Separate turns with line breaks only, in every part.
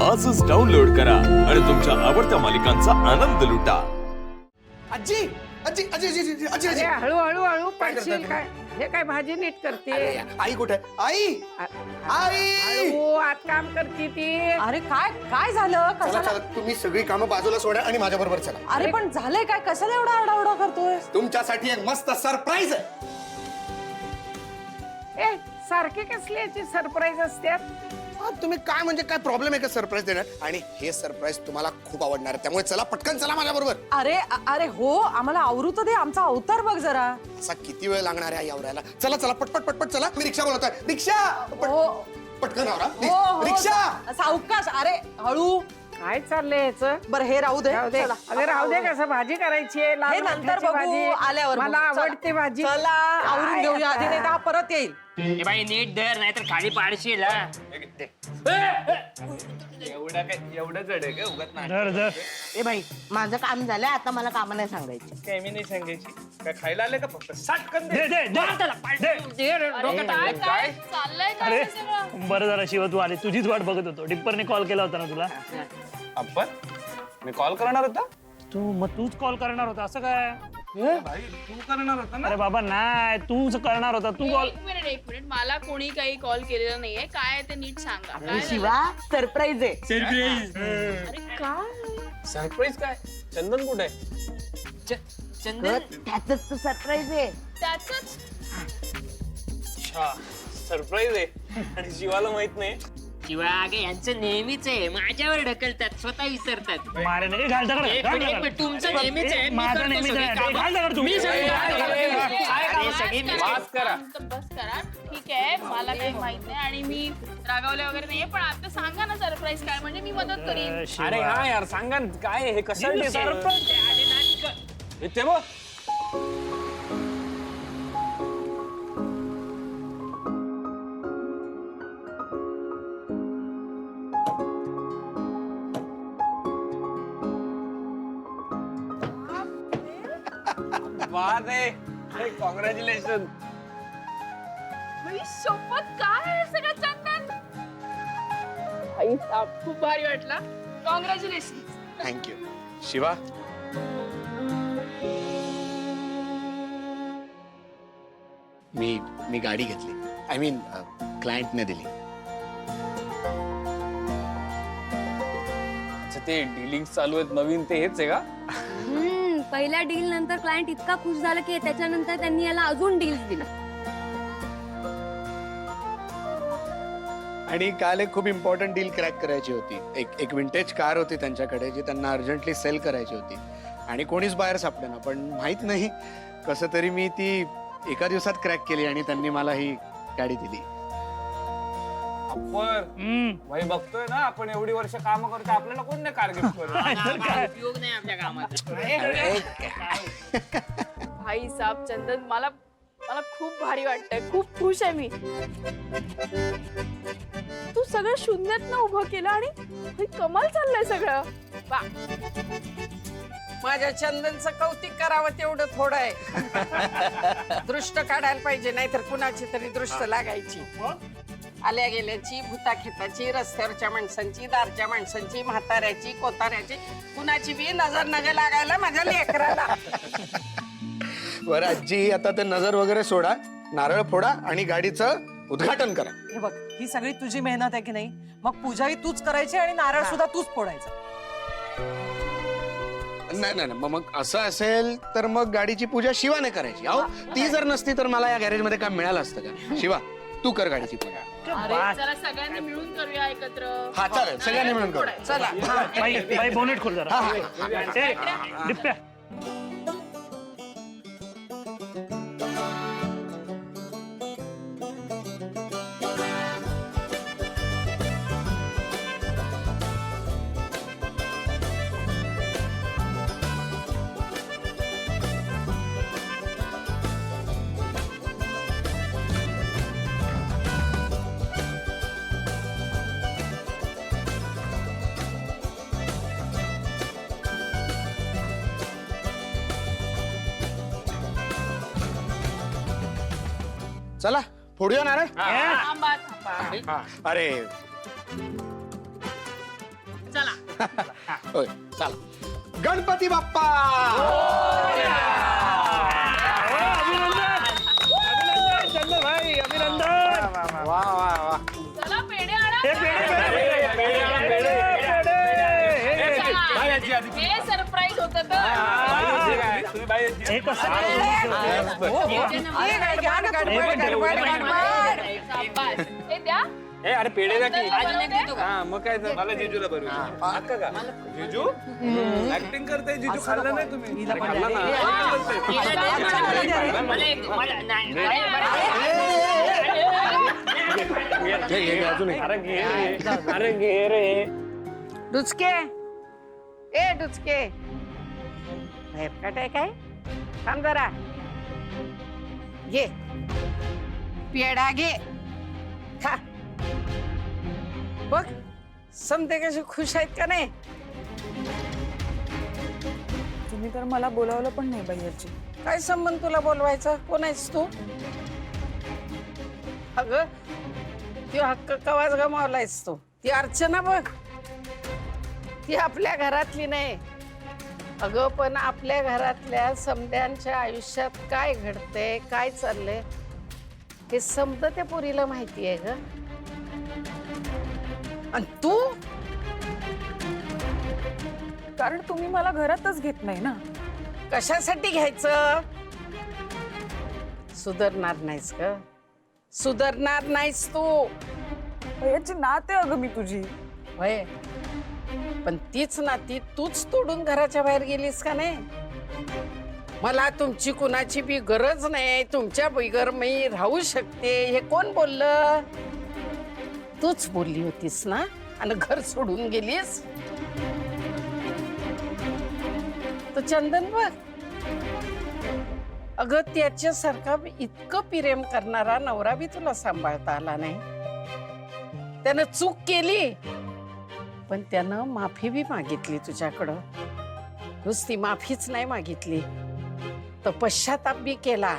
आजच डाउनलोड करा आणि तुमच्या आवडत्या मालिकांचा आनंद लुटा.
आजी आजी आजी आजी आजी आजी
अरे
आजी
हळू हळू हळू
काय
पडशील
करता
काय. हे काय भाजी नीट करते.
अरे, आई कुठे आई आई
हळू आत काम करते ती.
अरे काय काय झालं
चला
कशाला?
चला तुम्ही सगळी कामं बाजूला सोडा आणि माझ्या बरोबर चला.
अरे पण झालंय काय कशाला एवढा आरडाओरडा करतोय?
तुमच्यासाठी एक मस्त सरप्राईज आहे.
ए सारखे कसले याची सरप्राईज असतात.
तुम्ही काय म्हणजे काय प्रॉब्लेम आहे का सरप्राईज देणार? आणि हे सरप्राईज तुम्हाला खूप आवडणार आहे, त्यामुळे चला पटकन चला माझ्या बरोबर.
अरे हो आम्हाला आवरू तर दे, आमचा अवतार बघ जरा.
असा किती वेळ लागणार आहे आवरायला? चला चला पटपट पटपट चला. मी रिक्षा बोलवतोय. रिक्षा
हो
पटकन आवरा.
हो
रिक्षा
सावकाश. अरे हळू.
काय चाललंय याचं.
बर हे राहू दे.
राहू दे.
चला.
अगं राहू दे. कसं भाजी करायची आहे. लाल
हे नंतर
मठाची
बघू
भाजी.
आल्यावर
मला
बघू. चला.
आवडते भाजी.
चला आवरून
काय
घेऊया आधी,
आता?
नाही तर हा परत येईल.
ए बाई नीट धर नाहीतर खाली पाडशील हा.
एवढं जड आहे का उगाच नाही.
धर धर.
ए बाई माझं काम झालं, आता मला काम नाही सांगायची.
काय मी नाही सांगायची. काय खायला आले का फक्त साटकन
दे दे दे.
दे रे, डोक्यात आलं.
काय
अरे बरं झालं शिवा तू आली, तुझीच वाट बघत होतो. डिप्परने कॉल केला होता ना तुला.
आपण मी कॉल करणार होता.
मग तूच कॉल करणार होता असं काय?
भाई तू करणार होता ना.
अरे बाबा नाही, तूच करणार होता. तू कॉल.
एक मिनिट मला कोणी काही कॉल केलेला नाहीये. काय आहे ते नीट सांगा. काय झालं?
शिवा सरप्राईज आहे.
अरे काय
सरप्राईज काय? चंदन कुठे आहे?
तर त्याचंच तर सरप्राईज आहे.
त्याच
अच्छा सरप्राईज आहे आणि शिवाला माहित नाही.
शिवा अगे यांचं नेहमीच आहे, माझ्यावर ढकलतात, स्वतः विसरतात. मारे नाही घाल दगड.
एक मिनिट, तुमचं नेहमीच आहे. मी
माझं
करतो
नेहमीच
सगळी
आहे.
कामं.
घाल दगड तू.
मी सगळी कामं करतो.
अरे सगळी मी-
वास करा.
बस करा. ठीक आहे मला काही माहित नाही आणि मी रागावले वगैरे नाहीये, पण आता सांगा ना सरप्राईज काय, म्हणजे मी मदत करीन.
शिवा.
अरे हा यार सांगा ना, काय आहे? हे कशासाठी सरप्राईज? ते बघ वाद आहे. कॉंग्रॅच्युलेशन.
भाई सोबत काय आहे सगळं चंदन. भाई साहेब, खूप भारी वाटला. कॉंग्रॅच्युलेशन.
थँक्यू शिवा. मी गाडी घेतली. आय मीन क्लायंटने दिली.
अच्छा ते डीलिंग चालू आहेत नवीन, ते हेच आहे का?
पहिल्या डील नंतर क्लायंट इतका खुश झाला की त्याच्यानंतर त्यांनी याला अजून डील्स दिला.
आणि काल एक खूप इम्पॉर्टंट डील क्रॅक करायची होती. एक विंटेज कार होती त्यांच्याकडे, जी त्यांना अर्जंटली सेल करायची होती आणि कोणीच बाहेर सापडेना. पण माहित नाही कसं तरी मी ती एका दिवसात क्रॅक केली आणि त्यांनी मला ही गाडी दिली.
आपण भाई बघतोय ना, आपण एवढी वर्ष काम करतो, आपल्याला कोण नाही कार गिफ्ट करत.
उपयोग नाही आपल्या कामाचा.
भाई साहेब चंदन, मला खूप भारी वाटतंय. खूप खुश आहे मी. तू सगळं शून्यात ना उभं केलं आणि भाई कमाल चाललंय सगळं. वा.
माझ्या चंदनचं कौतिक करावं तेवढं थोडं आहे. दृष्ट काढायला पाहिजे, नाहीतर कुणाची तरी दृष्ट लागायची. आल्या गेल्याची, भूता खेताची, रस्त्यावरच्या माणसांची, दारच्या माणसांची, म्हाताऱ्याची, कोताऱ्याची, कुणाची बी नजर लागायला माझ्या लेकराला.
बरं आजी, आता ते नजर वगैरे सोडा, नारळ फोडा आणि गाडीचं उद्घाटन करा.
हे बघ ही सगळी तुझी मेहनत आहे की नाही, मग पूजाही तूच करायची आणि नारळ सुद्धा तूच फोडायचा.
नाही नाही नाही, मग असं असेल तर मग गाडीची पूजा शिवाने करायची. अहो ती जर नसती तर मला या गॅरेज मध्ये काम मिळालं असतं का? शिवा तू कर गाडीची पूजा.
अरे जरा सगळ्यांनी मिळून करूया एकत्र.
हा चालेल, सगळ्यांनी मिळून करू.
चला.
बाई बोनेट खोल जरा. ए, डिप्प्या.
चला फोडूया नारळ.
थांबा थांबा.
अरे होय चला गणपती बाप्पा
भाई अभिनंदन वा वा वा
चला पेढे आणा हे सरप्राईज होत हे द्या
अरे पेढे द्या की
बनवते.
हा मग काय तर. मला जिजूला बरोबर अक्का का जिजू ऍक्टिंग करते जिजू खाल्लं नाही तुम्ही अरे खाल्लं ना अरे घे रे
डुचके ए डुचके बाहेर काटाय काय थांब जरा घे पेढा घे खा बघ समते कशी खुश आहेत का नाही.
तुम्ही तर मला बोलावलं पण नाही भैयाजी.
काय संबंध तुला बोलवायचा कोण आहेस तू. अगं ती हक्क कवाच गमावलायस तू. ती अर्चना बघ ती आपल्या घरातली नाही. अगं पण आपल्या घरातल्या समद्यांच्या आयुष्यात काय घडतंय काय चाललंय हे समद त्या पोरीला माहिती आहे ग. आणि तू
कारण तुम्ही मला घरातच घेत नाही ना.
कशासाठी घ्यायचं. सुधारणार नाहीस ग सुधारणार नाहीस तू.
भैयाची नात आहे अगं मी तुझी.
होय पण तीच नाती तूच तोडून घराच्या बाहेर गेलीस का नाही. मला तुमची कुणाची बी गरज नाही तुमच्या बिगर मी राहू शकते हे कोण बोललं. तूच बोलली होतीस ना आणि घर सोडून गेलीस. तर चंदन बघ अगं त्याच्यासारखा इतकं प्रेम करणारा नवरा बी तुला सांभाळता आला नाही. त्यानं चूक केली पण त्यानं माफी बी मागितली तुझ्याकडं. नुसती माफीच नाही मागितली तर पश्चाताप बी केला.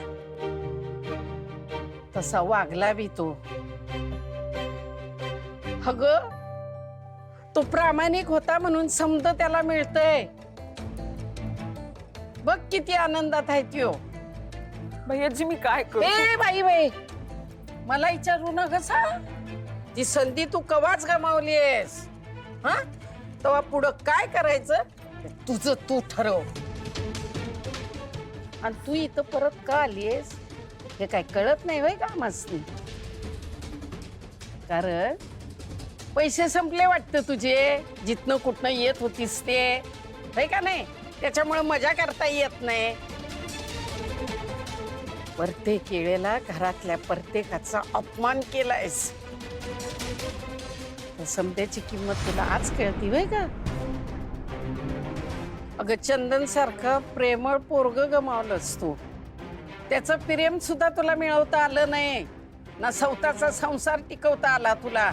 तसा वागला बी तो. अगं तो प्रामाणिक होता म्हणून समज त्याला मिळतंय. बघ किती आनंदात आहे त्यो.
भैयाजी मी काय करू.
ए बाई बाई मला विचारू न कसा. ती संधी तू कवाच गमावलीयस. हा तेव्हा पुढं काय करायचं ते तुझं तू ठरव. आणि तू इथं परत का आलीयस हे काय कळत नाही होय का मस्ती. कारण पैसे संपले वाटतं तुझे जिथनं कुठनं येत होतीस ते होय का नाही. त्याच्यामुळे मजा करता येत नाही. प्रत्येक वेळेला घरातल्या प्रत्येकाचा अपमान केलायस. समत्याची किंमत तुला आज कळती होय का. अगं चंदन सारखं प्रेमळ पोरग गमावलंस तू. त्याचं प्रेम सुद्धा तुला मिळवता आलं नाही ना स्वतःचा संसार टिकवता आला तुला.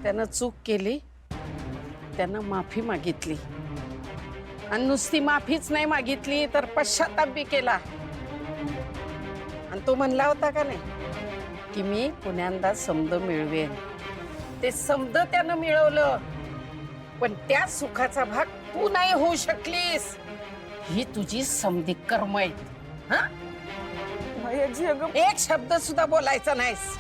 त्यानं चूक केली त्यानं माफी मागितली आणि नुसती माफीच नाही मागितली तर पश्चाताप बी केला. आणि तो म्हणला होता का नाही की मी पुण्यांदा समद मिळवेन. ते समद त्यानं मिळवलं पण त्या सुखाचा भाग तू नाही होऊ शकलीस. ही तुझी समधी कर्म आहेत. हा
भैयाजी अगं
एक शब्द सुद्धा बोलायचा नाहीस.